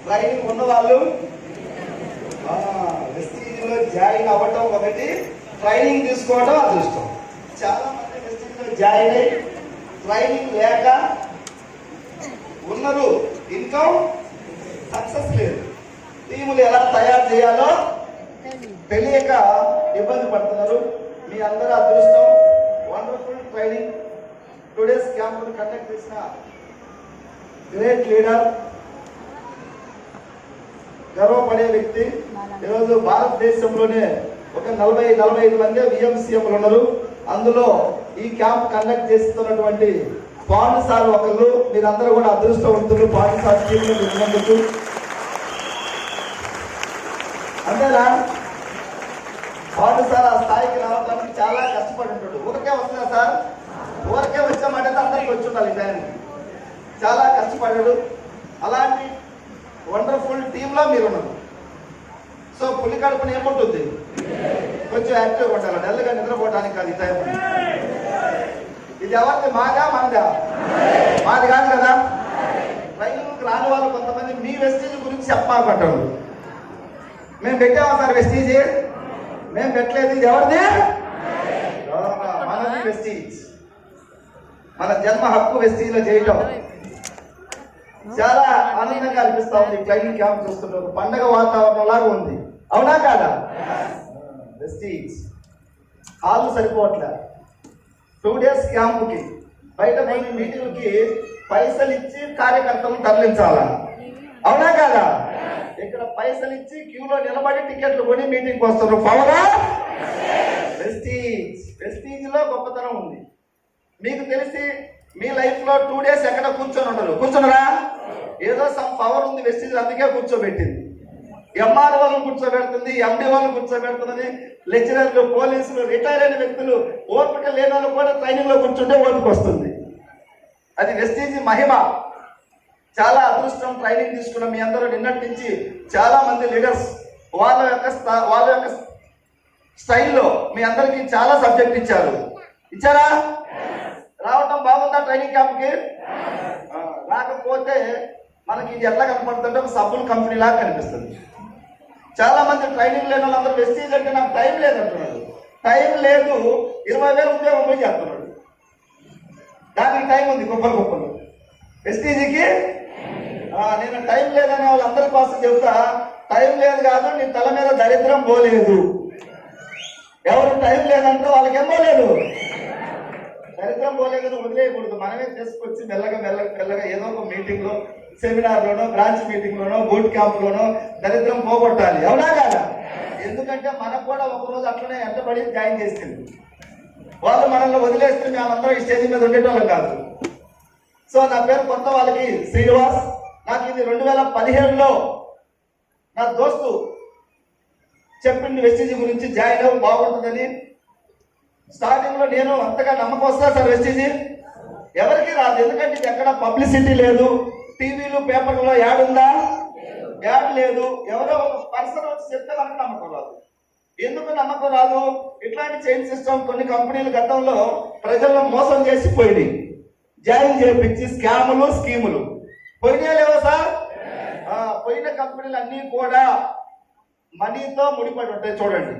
Training ఉన్న వాళ్ళు వెస్టీజ్లో join అవ్వటం ఒకటి, ట్రైనింగ్ తీసుకోవడం అదృష్టం. చాలా మంది వెస్టీజ్లో జాయిన్ అయ్యి ట్రైనింగ్ లేక ఉన్నారు, ఇన్కమ్ సక్సెస్ లేదు. టీములు ఎలా తయారు చేయాలో తెలియక ఇబ్బంది పడుతున్నారు. మీ అందరూ అదృష్టం. Wonderful training today's camp conduct చేసిన గ్రేట్ లీడర్, గర్వపడే వ్యక్తి. ఈరోజు భారతదేశంలోనే ఒక 40-45 మంది విఎంసీఎంలు ఉన్నారు. అందులో ఈ క్యాంప్ కండక్ట్ చేస్తున్నటువంటి పాండు సార్ ఒకళ్ళు. మీరందరూ కూడా అదృష్టవంతులు పాండు సార్ టీంలో ఉన్నందుకు. అంతేనా? పాండు సార్ ఆ స్థాయికి రావడానికి చాలా కష్టపడి ఉంటాడు. ఊరికే వస్తున్నా సార్, ఊరికే వచ్చామంటే అందరికి వచ్చి ఉండాలి. దానికి చాలా కష్టపడ్డాడు. అలాంటి వండర్ఫుల్ టీంలో మీరు ఉన్నారు. సో పులి కడుపుని ఏముంటుంది, కొంచెం యాక్టివ్గా ఉండాలి, డల్గా నిద్రపోవడానికి కాదు ఈ టైం. ఇది ఎవరిది? మాదా మనదా? మాది కాదు కదా. ట్రైనింగ్కి రాని వాళ్ళు కొంతమంది మీ వెస్టీజ్ గురించి చెప్పాలంటారు. మేము పెట్టామా సార్ వెస్టీజ్? మేము పెట్టలేదు. ఇది ఎవరిది? మనది వెస్టీజ్. మన జన్మ హక్కు వెస్టీజ్లో చేయటం చాలా ఆనందంగా అనిపిస్తా ఉంది. ట్రైనింగ్ క్యాంప్ చూస్తున్నారు, పండగ వాతావరణం లాగా ఉంది. అవునా కాదా? వెస్టీజ్ హాల్ సరిపోవట్లే. 2 days క్యాంపుకి బయట పోయిన మీటింగ్కి పైసలు ఇచ్చి కార్యకర్తలను తరలించాలా? అవునా కాదా? ఇక్కడ పైసలు ఇచ్చి క్యూలో నిలబడి టికెట్లు కొని మీటింగ్కి వస్తున్నారు. పవరా? వెస్టీజ్. వెస్టీజ్ లో గొప్పతనం ఉంది. మీకు తెలిసి మీ లైఫ్ లో 2 days ఎక్కడ కూర్చొని ఉండరు. కూర్చున్నారా? ఏదో సమ్ పవర్ ఉంది వెస్టీజ్, అందుకే కూర్చోబెట్టింది. ఎంఆర్ వాళ్ళని కూర్చోబెడుతుంది, ఎండి వాళ్ళని కూర్చోబెడుతుంది, లెక్చరర్లు, పోలీసులు, రిటైర్ అయిన వ్యక్తులు, ఓపిక లేని వాళ్ళు కూడా ట్రైనింగ్ లో కూర్చుంటే ఓపిక వస్తుంది. అది వెస్టీజ్ మహిమ. చాలా అదృష్టం. ట్రైనింగ్ తీసుకున్న మీ అందరూ నిన్నటి నుంచి చాలా మంది లీడర్స్ వాళ్ళ యొక్క స్టైల్లో మీ అందరికీ చాలా సబ్జెక్ట్ ఇచ్చారా? రావటం బాగుందా ట్రైనింగ్ క్యాంప్కి? రాకపోతే మనకి ఇది ఎట్లా కనపడుతుంటే ఒక సబ్బుల కంపెనీ లాగా కనిపిస్తుంది. చాలా మంది ట్రైనింగ్ లేని వాళ్ళందరూ వెస్టీజ్ అంటే నాకు టైం లేదంటున్నాడు. టైం లేదు, 20,000 ఉద్యోగం పోయి చేస్తున్నాడు. దానికి టైం ఉంది గొప్పలు. వెస్టీజీకి నేను టైం లేదనే వాళ్ళందరి కోసం చెబుతా. టైం లేదు కాదు, నీ తల మీద దరిద్రం పోలేదు. ఎవరు టైం లేదంటే వాళ్ళకేమో లేదు, దరిద్రం పోలేదు. వదిలేయకూడదు. మనమే తీసుకొచ్చి మెల్లగా ఏదో ఒక మీటింగ్ లో, సెమినార్లోనో, బ్రాంచ్ మీటింగ్ లోనో, బూట్ క్యాంప్ లోనో దరిద్రం పోగొట్టాలి. అవునా కాదా? ఎందుకంటే మనకు కూడా ఒకరోజు అట్లనే ఎంటబడి జాయిన్ చేసింది. వాళ్ళు మనల్ని వదిలేస్తే మేమందరం ఈ స్టేజ్ మీద ఉండేటోళ్ళం కాదు. సో నా పేరు కొత్త వాళ్ళకి శ్రీనివాస్. నాకు ఇది 2017లో నా దోస్తు చెప్పింది వెస్టీజీ గురించి, జాయిన్ అవ్వ బాగుంటుందని. స్టార్టింగ్ లో నేను అంతగా నమ్మకం వస్తా సార్ వెస్టీజీ ఎవరికి రాదు. ఎందుకంటే ఇది ఎక్కడ పబ్లిసిటీ లేదు, టీవీలు పేపర్లో యాడ్ ఉందా? యాడ్ లేదు. ఎవరో ఒక పర్సన్ వచ్చి చెప్తే మనకు నమ్మకం రాదు. ఎందుకు నమ్మకం రాదు? ఇట్లాంటి చైన్ సిస్టమ్ కొన్ని కంపెనీలు గతంలో ప్రజలను మోసం చేసి పోయి జాయిన్ చేయించి స్కీములు పోయినా లేవా సార్? పోయిన కంపెనీలు అన్నీ కూడా మనీతో ముడిపడి ఉంటాయి. చూడండి,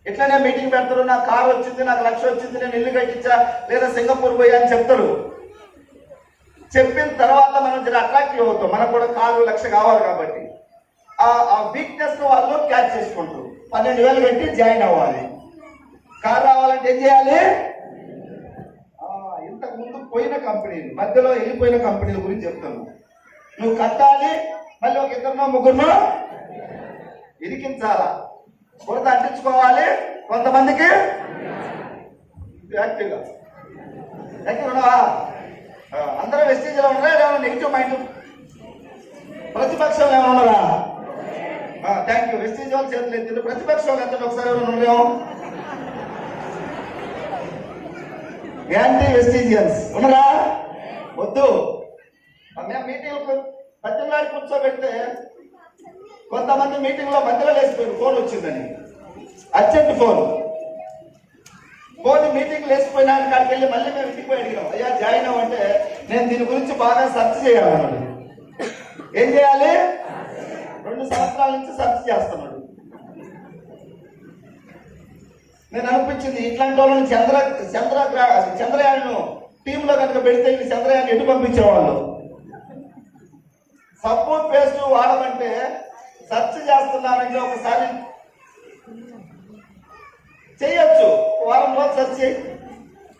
ఎట్లనే మీటింగ్ పెడతారు, నాకు కారు వచ్చింది, నాకు 1,00,000 వచ్చింది, నేను ఇల్లు కట్టించా, లేదా సింగపూర్ పోయా అని చెప్తారు. చెప్పిన తర్వాత మనం జర అట్రాక్టివ్ అవుతాం. మనకు కూడా కారు 1,00,000 కావాలి కాబట్టి ఆ వీక్నెస్ వాళ్ళు క్యాచ్ చేసుకుంటారు. 12,000 పెట్టి జాయిన్ అవ్వాలి. కారు రావాలంటే ఏం చేయాలి? ఇంతకు ముందు పోయిన కంపెనీలు, మధ్యలో వెళ్ళిపోయిన కంపెనీల గురించి చెప్తాను. నువ్వు కట్టాలి, మళ్ళీ ఒక 2-3 ఇరికించాలా, బురద అంటించుకోవాలి. కొంతమందికి యాక్టివ్గా ఉన్నావా? అందరూ వెస్టీజ్లో ఉన్నారా? ఏమైనా నెగిటివ్ మైండ్ ప్రతిపక్షంలో ఏమైనా ఉన్నారా? Thank you. వెస్టీజ్ వాళ్ళు చేతులు ఎత్తింది. ప్రతిపక్షంలో ఎంత ఒకసారి ఎవరైనా ఉన్నారేమో? యాంటీ వెస్టీజియన్స్ ఉన్నారా? వద్దు. మేము మీటింగ్ మధ్యలో కూర్చోబెడితే కొంతమంది మీటింగ్ లో మధ్యలో లేచిపోయారు, ఫోన్ వచ్చిందని. అర్జెంట్ ఫోన్ మీటింగ్ లేచిపోయినా కాడికి వెళ్ళి మళ్ళీ మేము ఇంటికి పోయి అడిగినాం, అయ్యా జాయిన్ అవ్వంటే నేను దీని గురించి బాగా సెర్చ్ చేయాలన్నాడు. ఏం చేయాలి? 2 సంవత్సరాల నుంచి సెర్చ్ చేస్తున్నాడు. నేను అనిపించింది ఇట్లాంటి వాళ్ళని చంద్రయాన్ టీంలో కనుక పెడితే చంద్రయాన్ ఎటు పంపించేవాళ్ళు. సబ్బు పేస్ట్ వాడమంటే సెర్చ్ చేస్తున్నానంటే ఒకసారి చేయొచ్చు, వారం రోజులు సెర్చ్ చేయి.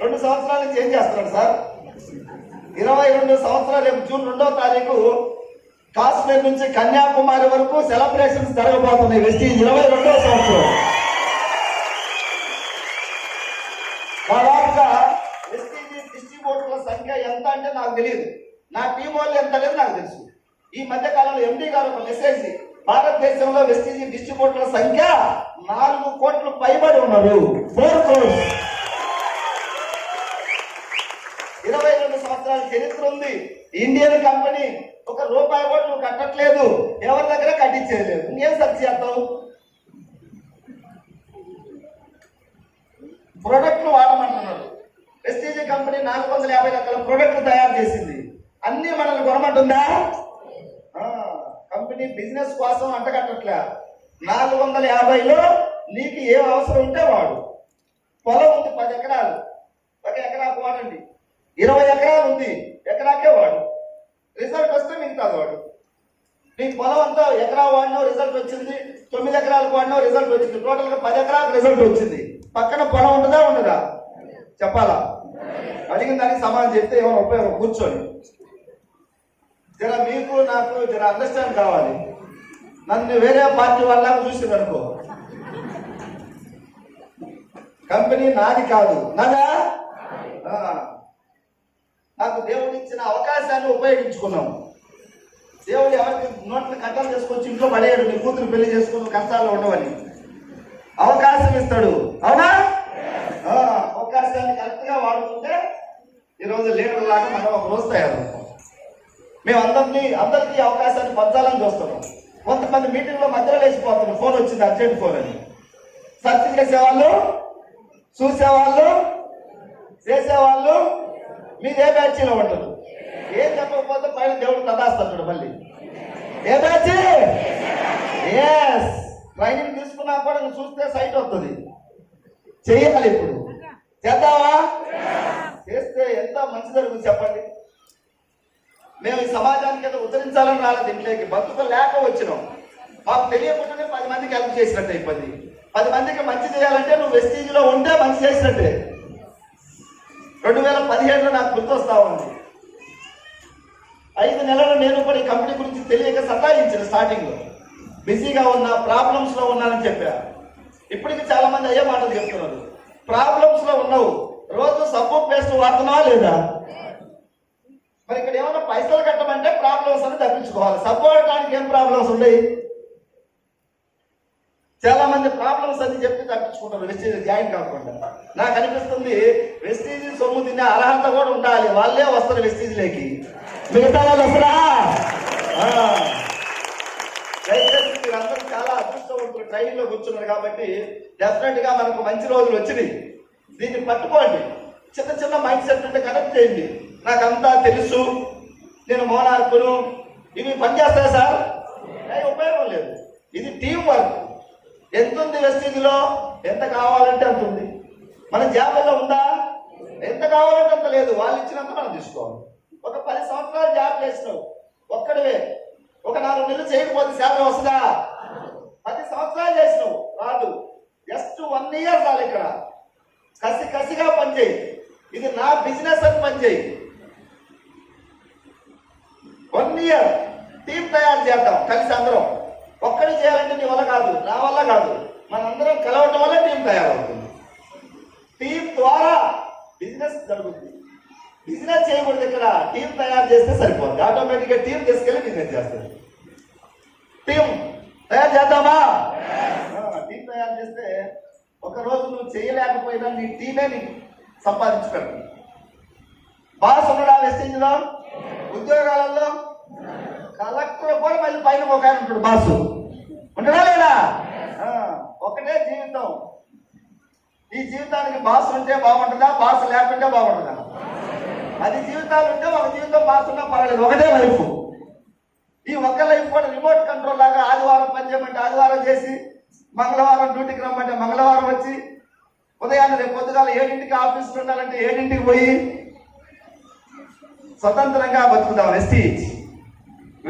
2 సంవత్సరాల నుంచి ఏం చేస్తున్నాడు సార్? 22 సంవత్సరాలు, రేపు జూన్ 2వ తారీఖు కాశ్మీర్ నుంచి కన్యాకుమారి వరకు సెలబ్రేషన్స్ జరగబోతున్నాయి. వెస్టీజ్ 22వ సంవత్సరం. దాదాపుగా వెస్టీజ్ డిస్ట్రిబ్యూటర్ల సంఖ్య ఎంత అంటే నాకు తెలియదు, నా టీం వాళ్ళు ఎంత లేదు నాకు తెలుసు. ఈ మధ్య కాలంలో ఎండి గారు ఒక మెసేజ్, భారతదేశంలో వెస్టీజ్ డిస్ట్రిబ్యూటర్ల సంఖ్య 4 కోట్లు పైబడి ఉన్నారు. 4 crores. 22 సంవత్సరాల చరిత్ర ఉంది. ఇండియన్ కంపెనీ ₹1 కూడా నువ్వు కట్టట్లేదు, ఎవరి దగ్గర కట్టించేది. ఇంకేం సెర్చ్ చేస్తావు? ప్రొడక్ట్లు వాడమంటున్నారు. వెస్టీజ్ కంపెనీ 450 రకాల ప్రొడక్ట్లు తయారు చేసింది. అన్ని మనల్ని కొనమంటుందా? కంపెనీ బిజినెస్ కోసం అంటగట్టట్లే. 450లో నీకు ఏం అవసరం ఉంటే వాడు. పొలం ఉంది 10 ఎకరాలు, 1 ఎకరాకు వాడండి. 20 ఎకరాలు ఉంది, ఎకరాకే వాడు. రిజల్ట్ వస్తే మిగతాది వాడు. నీకు పొలం అంతా ఎకరా వాడినావు, రిజల్ట్ వచ్చింది. 9 ఎకరాలకు వాడినావు, రిజల్ట్ వచ్చింది. టోటల్గా 10 ఎకరాలకు రిజల్ట్ వచ్చింది. పక్కన పొలం ఉంటుందా ఉండదా? చెప్పాలా? అడిగిన దానికి సమాధానం చెప్తే ఏమైనా ఉపయోగం? కూర్చొని జర మీకు నాకు జర అండర్స్టాండ్ కావాలి. నన్ను వేరే పార్టీ వాళ్ళకు చూసింది అనుకో, కంపెనీ నాది కాదు, నాదా? నాకు దేవుడు ఇచ్చిన అవకాశాన్ని ఉపయోగించుకున్నాం. దేవుడు ఎవరికి నోట్ల కట్టలు చేసుకొచ్చి ఇంట్లో పడేయడు. నీ కూతురు పెళ్లి చేసుకుని కష్టాల్లో ఉండవని అవకాశం ఇస్తాడు. అవునా? అవకాశాన్ని కరెక్ట్ గా వాడుకుంటే ఈరోజు లీడర్ లాగా మనం ఒక రోజు తయారవుతాం. మేము అందరికీ అవకాశాన్ని పంచాలని చూస్తున్నాం. కొంతమంది మీటింగ్ లో మధ్యలో లేచిపోతున్నాం, ఫోన్ వచ్చింది, అర్జెంట్ ఫోన్ అని. సెర్చ్ చేసేవాళ్ళు, చూసేవాళ్ళు, చేసేవాళ్ళు మీదే బ్యాచ్లో ఉంటారు. ఏం చెప్పకపోతే పైన దేవుడు తదాస్తాడు. మళ్ళీ ఏ బ్యాచ్? ఎస్. ట్రైనింగ్ తీసుకున్నా కూడా నువ్వు చూస్తే సైట్ వస్తుంది. చెయ్యాలి. ఇప్పుడు చేద్దామా? చేస్తే ఎంత మంచి జరుగుతుంది చెప్పండి. మేము ఈ సమాజానికి ఏదో ఉద్ధరించాలని రాలేదు, ఇంట్లోకి బతుకు లేక వచ్చినాం. మాకు తెలియకుండానే 10 మందికి హెల్ప్ చేసినట్టు అయిపోయింది. 10 మందికి మంచి చేయాలంటే నువ్వు వెస్టీజ్లో ఉంటే మంచి చేసినట్టే. 2017లో నాకు గుర్తొస్తా ఉంది. 5 నెలలు నేను కూడా ఈ కంపెనీ గురించి తెలియక సతాయించిన. స్టార్టింగ్ లో బిజీగా ఉన్నా, ప్రాబ్లమ్స్ లో ఉన్నానని చెప్పా. ఇప్పటికి చాలా మంది అయ్యే మాటలు చెప్తున్నారు. ప్రాబ్లమ్స్ లో ఉన్నావు, రోజు సబ్బు పేస్ట్ వాడుతున్నావా లేదా? మరి ఇక్కడ ఏమన్నా పైసలు కట్టమంటే ప్రాబ్లమ్స్ అని తప్పించుకోవాలి. సబ్బు వాడటానికి ఏం ప్రాబ్లమ్స్ ఉన్నాయి? చాలా మంది ప్రాబ్లమ్స్ అని చెప్పి తప్పించుకుంటారు వెస్టీజ్ జాయిన్ కాకుండా. నాకు అనిపిస్తుంది వెస్టీజ్ సొమ్ము తినే అర్హత కూడా ఉండాలి. వాళ్ళే వస్తారు వెస్టీజ్లోకి, మిగతా వాళ్ళు వస్తారా? దయచేసి మీరందరూ చాలా అదృష్టవంతులు ట్రైనింగ్ లో కూర్చున్నారు కాబట్టి డెఫినెట్ గా మనకు మంచి రోజులు వచ్చినాయి. దీన్ని పట్టుకోండి. చిన్న చిన్న మైండ్ సెట్ ఉంటే కనెక్ట్ చేయండి. నాకంతా తెలుసు, నేను మోనార్కును, ఇవి పనిచేస్తాయి సార్, ఉపయోగం లేదు. ఇది టీం వర్క్. ఎంత ఉంది వెస్టీజ్లో? ఎంత కావాలంటే అంత ఉంది. మన జాబ్లో ఉందా? ఎంత కావాలంటే అంత లేదు. వాళ్ళు ఇచ్చినంత మనం తీసుకోవాలి. ఒక 10 సంవత్సరాలు జాబ్ చేసినావు ఒక్కడివే, ఒక 4 నెలలు చేయకపోతే శాలరీ వస్తుందా? 10 సంవత్సరాలు చేసినావు రాదు. జస్ట్ 1 year చాలు. ఇక్కడ కసిగా పనిచేయి. ఇది నా బిజినెస్ అని పనిచేయి. 1 year టీం తయారు చేద్దాం కలిసి అందరం. ఒక్కడి చేయాలంటే నీ వల్ల కాదు, నా వల్ల కాదు. మనందరం కలవటం వల్ల టీం తయారవుతుంది. టీం ద్వారా బిజినెస్ జరుగుతుంది. బిజినెస్ చేయకూడదు, ఇక్కడ టీం తయారు చేస్తే సరిపోతుంది. ఆటోమేటిక్గా టీం తీసుకెళ్ళి బిజినెస్ చేస్తుంది. టీం తయారు చేద్దామా? టీం తయారు చేస్తే ఒకరోజు నువ్వు చేయలేకపోయినా నీ టీమే నీకు సంపాదించి పెడుతుంది. బాస్ ఉన్నాడా వెస్టీజ్లో? ఉద్యోగాలలో కలెక్టర్ కూడా మళ్ళీ పైన ఒక ఆయన ఉంటాడు, బాసు ఉంటాడా లేదా? ఒకటే జీవితం. ఈ జీవితానికి బాస్ ఉంటే బాగుంటుందా, బాస్ లేకుంటే బాగుంటుందా? 10 జీవితాలు ఉంటే ఒక జీవితం బాస్ ఉన్నా పర్వాలేదు, ఒకటే లైఫ్. ఈ ఒక్క లైఫ్ కూడా రిమోట్ కంట్రోల్ లాగా ఆదివారం పని చేయమంటే ఆదివారం చేసి, మంగళవారం డ్యూటీకి రమ్మంటే మంగళవారం వచ్చి, ఉదయాన్నే రేపు పొద్దుగాల 7ంటికి ఆఫీస్కి ఉండాలంటే 7ంటికి పోయి స్వతంత్రంగా బతుకుతాం. వెస్టీజ్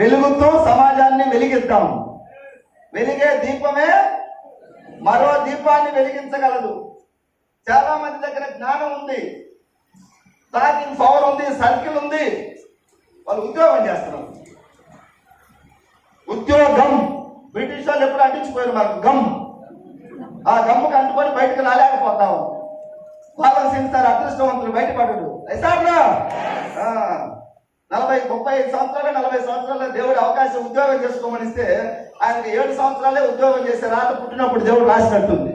వెలుగుతూ సమాజాన్ని వెలిగిద్దాం. వెలిగే దీపమే మరో దీపాన్ని వెలిగించగలదు. చాలా మంది దగ్గర జ్ఞానం ఉంది, టాకింగ్ పవర్ ఉంది, సర్కిల్ ఉంది, వాళ్ళు ఉద్యోగం చేస్తున్నారు. ఉద్యోగం బ్రిటిష్ వాళ్ళు ఎప్పుడు అంటించిపోయారు మనకు గమ్. ఆ గమ్ముకు అంటుకొని బయటకు రాలేకపోతాము. వాళ్ళకి చెందుతారు అదృష్టవంతులు బయటపడడు. 35 సంవత్సరాలు 40 సంవత్సరాలు దేవుడు అవకాశం ఉద్యోగం చేసుకోమని ఇస్తే ఆయనకి 7 సంవత్సరాలే ఉద్యోగం చేసే రాత పుట్టినప్పుడు దేవుడు రాసినట్టుంది.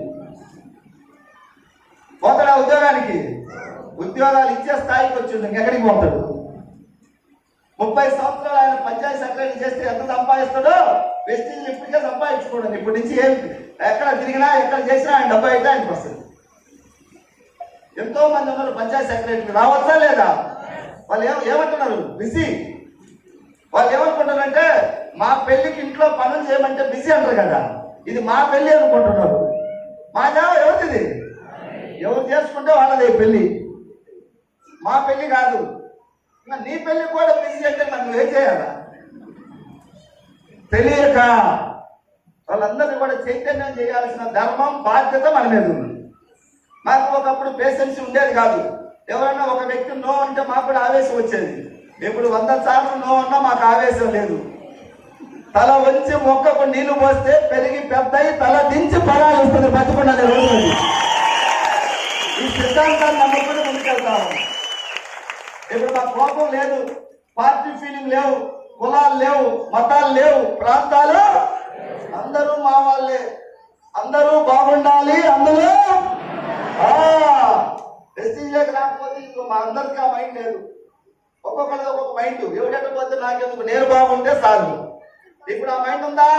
పోతాడా ఉద్యోగానికి? ఉద్యోగాలు ఇచ్చే స్థాయికి వచ్చింది, ఇంకెక్కడికి పోతాడు? 30 సంవత్సరాలు ఆయన పంచాయతీ సెక్రటరీ చేస్తే ఎంత సంపాదిస్తాడో వెస్టీజ్ ఇప్పటికే సంపాదించుకోండి. ఇప్పటి నుంచి ఎక్కడ తిరిగినా ఎక్కడ చేసినా ఆయన డబ్బా అయితే ఆయనకు వస్తుంది. ఎంతో మంది ఉన్నారు పంచాయతీ సెక్రటరీ, రావచ్చా లేదా? వాళ్ళు ఏమంటున్నారు? బిజీ. వాళ్ళు ఏమనుకుంటారంటే మా పెళ్లికి ఇంట్లో పనులు చేయమంటే బిజీ అంటారు కదా, ఇది మా పెళ్లి అనుకుంటున్నారు. మా జావ ఎవరిది? ఎవరు చేసుకుంటే వాళ్ళదే పెళ్లి, మా పెళ్లి కాదు. నీ పెళ్లి కూడా బిజీ అంటే మనం ఏం చేయాలా? తెలియక వాళ్ళందరినీ కూడా చైతన్యం చేయాల్సిన ధర్మం, బాధ్యత మన మీద ఉంది. మాకు ఒకప్పుడు పేషెన్స్ ఉండేది కాదు. ఎవరైనా ఒక వ్యక్తి నో అంటే మాకు కూడా ఆవేశం వచ్చేది. ఇప్పుడు 100 సార్లు నో అన్నా మాకు ఆవేశం లేదు. తల వంచి మొక్కకు నీళ్లు పోస్తే పెరిగి పెద్దయి తల దించి పరాలిస్తుంది బతుకున్నది రోజు. ఈ సిద్ధాంతాన్ని నమ్ముకుని ముందుకెళ్తాము. ఇప్పుడు మా కోపం లేదు, పార్టీ ఫీలింగ్ లేవు, కులాలు లేవు, మతాలు లేవు, ప్రాంతాలు అందరూ మా వాళ్ళే, అందరూ బాగుండాలి. అందులో వెస్టీజ్లోకి రాకపోతే ఇంకో మా అందరికీ ఆ మైండ్ లేదు. ఒక్కొక్కరిది ఒక్కొక్క మైండ్. ఎవరెక్కకపోతే నాకెందుకు, నేను బాగుంటే చాలు. ఇప్పుడు ఆ మైండ్ ఉందా?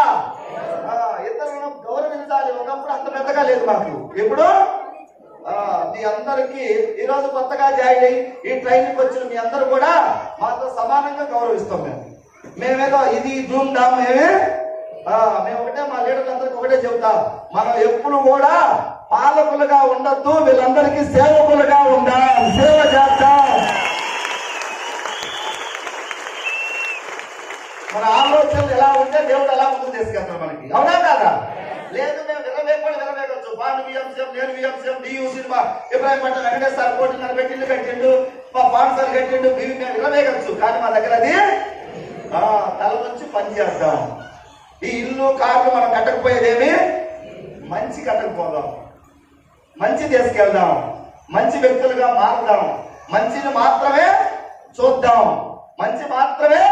ఇతరులను గౌరవించాలి. ఒకప్పుడు అంత పెద్దగా లేదు మాకు. ఇప్పుడు మీ అందరికీ ఈరోజు కొత్తగా జాయిన్ అయ్యి ఈ ట్రైనింగ్ వచ్చిన మీ అందరూ కూడా మాతో సమానంగా గౌరవిస్తాం. మేమేదో ఇది జూమ్ డామ్ మేము ఒకటే, మా లీడర్లందరికీ ఒకటే చెబుతాం, మనం ఎప్పుడు కూడా పాలకులుగా ఉండొద్దు, వీళ్ళందరికీ సేవకులుగా ఉండాలి, సేవ చేద్దాం. మన ఆలోచనలు ఎలా ఉంటే దేవుడు ఎలా ముందు తీసుకెళ్తారు మనకి, అవునా కాదా? లేదు మేము విరవేగొచ్చు. బాను విఎంసీఎం, నేను విఎంసీఎం, డియూ సినిమా, ఇబ్రాహిం పట్ల వెంకటేశ్వర 1.5 కోట్లు పెట్టిండు కట్టిండు, మా పాఠశాల కట్టిండు, మేము విరవేగొచ్చు. కానీ మా దగ్గర అది తల నుంచి పని చేద్దాం. ఈ ఇల్లు కార్లు మనం కట్టకపోయేదేమి, మంచి కట్టకపోదాం, మంచి తీసుకెళ్దాం, మంచి వ్యక్తులుగా మారుదాం, మంచిని మాత్రమే చూద్దాం, మంచి మాత్రమే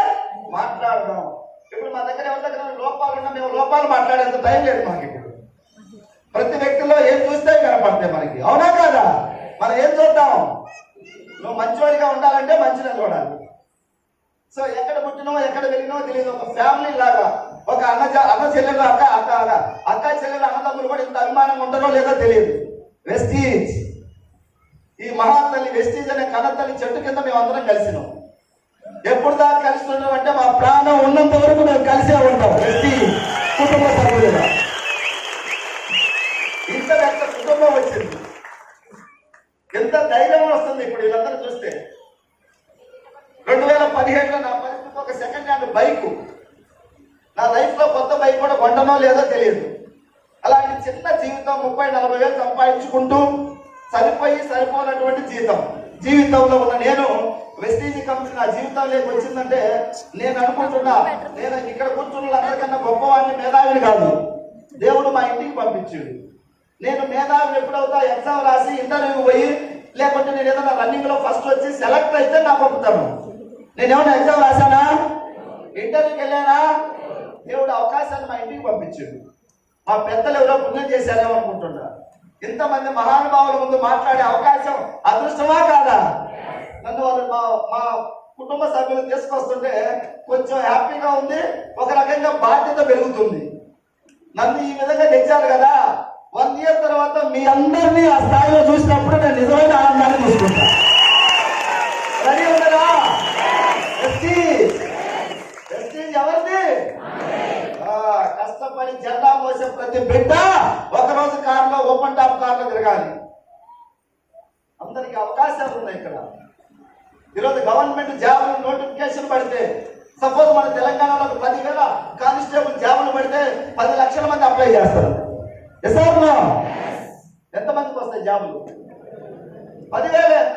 మాట్లాడదాం. ఇప్పుడు మా దగ్గర ఎవరి దగ్గర లోపాలు ఉన్నా మేము లోపాలు మాట్లాడేంత టైం లేదు మాకు. ఇప్పుడు ప్రతి వ్యక్తిలో ఏం చూస్తే కనపడతాయి మనకి, అవునా కాదా? మనం ఏం చూద్దాం? నువ్వు మంచివాడిగా ఉండాలంటే మంచిగా చూడాలి. సో ఎక్కడ పుట్టినో ఎక్కడ వెళ్ళినో తెలియదు. ఒక ఫ్యామిలీ లాగా, ఒక అన్న చెల్లెలు, అక్క చెల్లెలు, అన్నదమ్ములు కూడా ఇంత అభిమానం ఉంటారో లేదో తెలియదు. వెస్టీజ్, ఈ మహాతల్లి వెస్టీజ్ అనే కన్నతల్లి చెట్టు కింద మేము అందరం కలిసినాం. ఎప్పుడు దాకా కలిసి ఉన్నాం అంటే మా ప్రాణం ఉన్నంత వరకు మేము కలిసే ఉంటాం. వెస్టీజ్ కుటుంబ సభ్యులుగా ఇంత పెద్ద కుటుంబం వచ్చింది. ఎంత ధైర్యం వస్తుంది ఇప్పుడు వీళ్ళందరూ చూస్తే. 2017లో నా పరిస్థితి ఒక సెకండ్ హ్యాండ్ బైక్, నా లైఫ్ లో కొత్త బైక్ కూడా కొండనో లేదో తెలియదు. అలాంటి చిన్న జీవితం 30-40 వేలు సంపాదించుకుంటూ సరిపోనటువంటి జీవితంలో ఉన్న నేను వెస్టీజ్ కంపెనీ నా జీవితంలోకి వచ్చిందంటే నేను అనుకుంటున్నా, నేను ఇక్కడ కూర్చున్న అందరికన్నా గొప్పవాడిని, మేధావిని కాదు. దేవుడు మా ఇంటికి పంపించాడు. నేను మేధావిని ఎప్పుడవుతా, ఎగ్జామ్ రాసి ఇంటర్వ్యూ పోయి, లేకుంటే నేను ఏదైనా రన్నింగ్ లో ఫస్ట్ వచ్చి సెలెక్ట్ అయితే నా పంపుతాను. నేనేమన్నా ఎగ్జామ్ రాశానా, ఇంటర్వ్యూకి వెళ్ళానా? దేవుడు అవకాశాన్ని మా ఇంటికి పంపించాడు. మా పెద్దలు ఎవరో పుణ్యం చేశారేమో అనుకుంటున్నా. ఇంతమంది మహానుభావుల ముందు మాట్లాడే అవకాశం అదృష్టమా కాదా? నన్ను వాళ్ళు మా కుటుంబ సభ్యులు తీసుకొస్తుంటే కొంచెం హ్యాపీగా ఉంది, ఒక రకంగా బాధ్యత పెరుగుతుంది. నన్ను ఈ విధంగా తెచ్చారు కదా, 1 ఇయర్ తర్వాత మీ అందరినీ ఆ స్థాయిలో చూసినప్పుడు నేను నిజమైన ఆనందాన్ని చూసుకుంటా. రెడీ ఉండరా? వెస్టీజ్ ఎవరిది? కష్టపడి జెండా మోసే ప్రతి బిడ్డ ఒకరోజు కారులో ఓపెన్ టాప్ కార్లో తిరగాలి. అందరికి అవకాశాలు ఉన్నాయి ఇక్కడ. ఈరోజు గవర్నమెంట్ జాబులు నోటిఫికేషన్ పడితే, సపోజ్ మన తెలంగాణలో 10,000 కానిస్టేబుల్ జాబులు పడితే 10 లక్షల మంది అప్లై చేస్తారు. ఎంతమందికి వస్తాయి జాబులు? 10,000.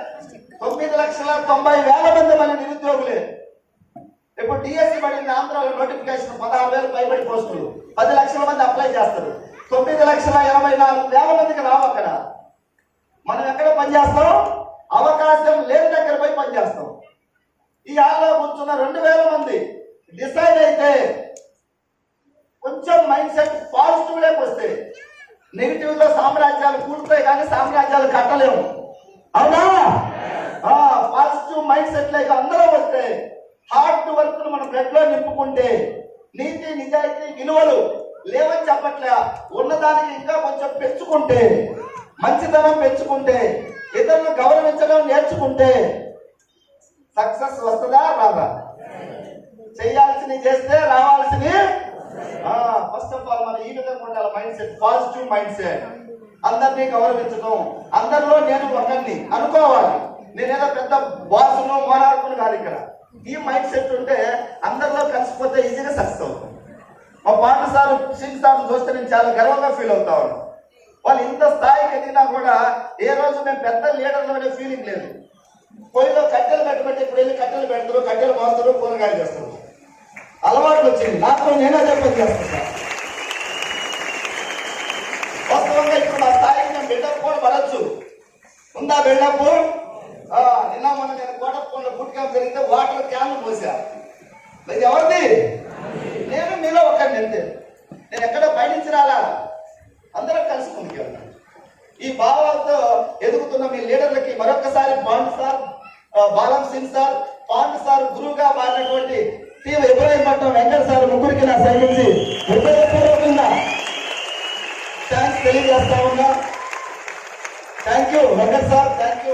9,90,000 మంది మన నిరుద్యోగులే. ఇప్పుడు డిఎస్సి పడింది ఆంధ్రాలో నోటిఫికేషన్, 16,000 పైబడి పోస్టులు, 10 లక్షల మంది అప్లై చేస్తారు. 9,84,000 మందికి రావు అక్కడ. మనం ఎక్కడ పనిచేస్తాం? అవకాశం లేని దగ్గర పోయి పనిచేస్తాం. ఈ హాల్లో కూర్చున్న 2,000 మంది డిసైడ్ అయితే, కొంచెం మైండ్ సెట్ పాజిటివ్ లేక వస్తే, నెగిటివ్ లో సామ్రాజ్యాలు కూలుతాయి కానీ సామ్రాజ్యాలు కట్టలేము. అవునా? పాజిటివ్ మైండ్ సెట్ లేక అందరూ వస్తే, హార్డ్ వర్క్ మనం బ్లడ్ లో నింపుకుంటే, నీతి నిజాయితీ విలువలు లేవని చెప్పట్లే, ఉన్నదానికి ఇంకా కొంచెం పెంచుకుంటే, మంచితనం పెంచుకుంటే, ఇతరులను గౌరవించడం నేర్చుకుంటే సక్సెస్ వస్తుందా రాదా? చేయాల్సింది చేస్తే రావాల్సింది. ఫస్ట్ ఆఫ్ ఆల్ మనం ఈ విధంగా ఉండాలి mind set, positive mind set. అందరినీ గౌరవించడం, అందరిలో నేను ఒకరిని అనుకోవాలి. నేనేదో పెద్ద బాసును మోనార్కును కాదు. ఇక్కడ ఈ మైండ్ సెట్ ఉంటే అందరిలో కలిసిపోతే ఈజీగా సక్సెస్ అవుతాం. మా పాట సార్ సింగ్ సార్ చూస్తే నేను చాలా గర్వంగా ఫీల్ అవుతా ఉన్నాను. వాళ్ళు ఇంత స్థాయికి ఎదిగినా కూడా ఏ రోజు మేము పెద్ద లీడర్లు అనే ఫీలింగ్ లేదు. పొయ్యిలో కట్టెలు కట్టుబెట్టి ఇప్పుడు వెళ్ళి కట్టెలు పెడతారు, కట్టెలు మోస్తారు, కూరగాయలు చేస్తారు. అలవాట్లు వచ్చింది నాకు. నేను అదే పని చేస్తాను. వాస్తవంగా ఇప్పుడు మా స్థాయికి మేము బిల్డప్ కూడా పడచ్చు. ఉందా బిల్డప్? నిన్న మొన్న నేను కోటప్పకుండా బూట్ క్యాంప్ జరిగితే వాటర్ క్యాన్లు పోసా. ఇది ఎవరిది? నేను మీలో ఒకరిని. అంతే. నేను ఎక్కడ పయనించి రాలా, అందరం కలిసి ముందుకెళ్తాం. ఈ భావాలతో ఎదుగుతున్న మీ లీడర్లకి మరొకసారి Pandu sir, Balam Singh sir, Pandu sir గురువుగా మారినటువంటి టీం ఇబ్రాహీంపట్నం వెంకట సార్ ముగ్గురికి నా సైడ్ నుంచి హృదయపూర్వకంగా థ్యాంక్స్ తెలియజేస్తా ఉన్నా. Thank you Venkata sir, thank you.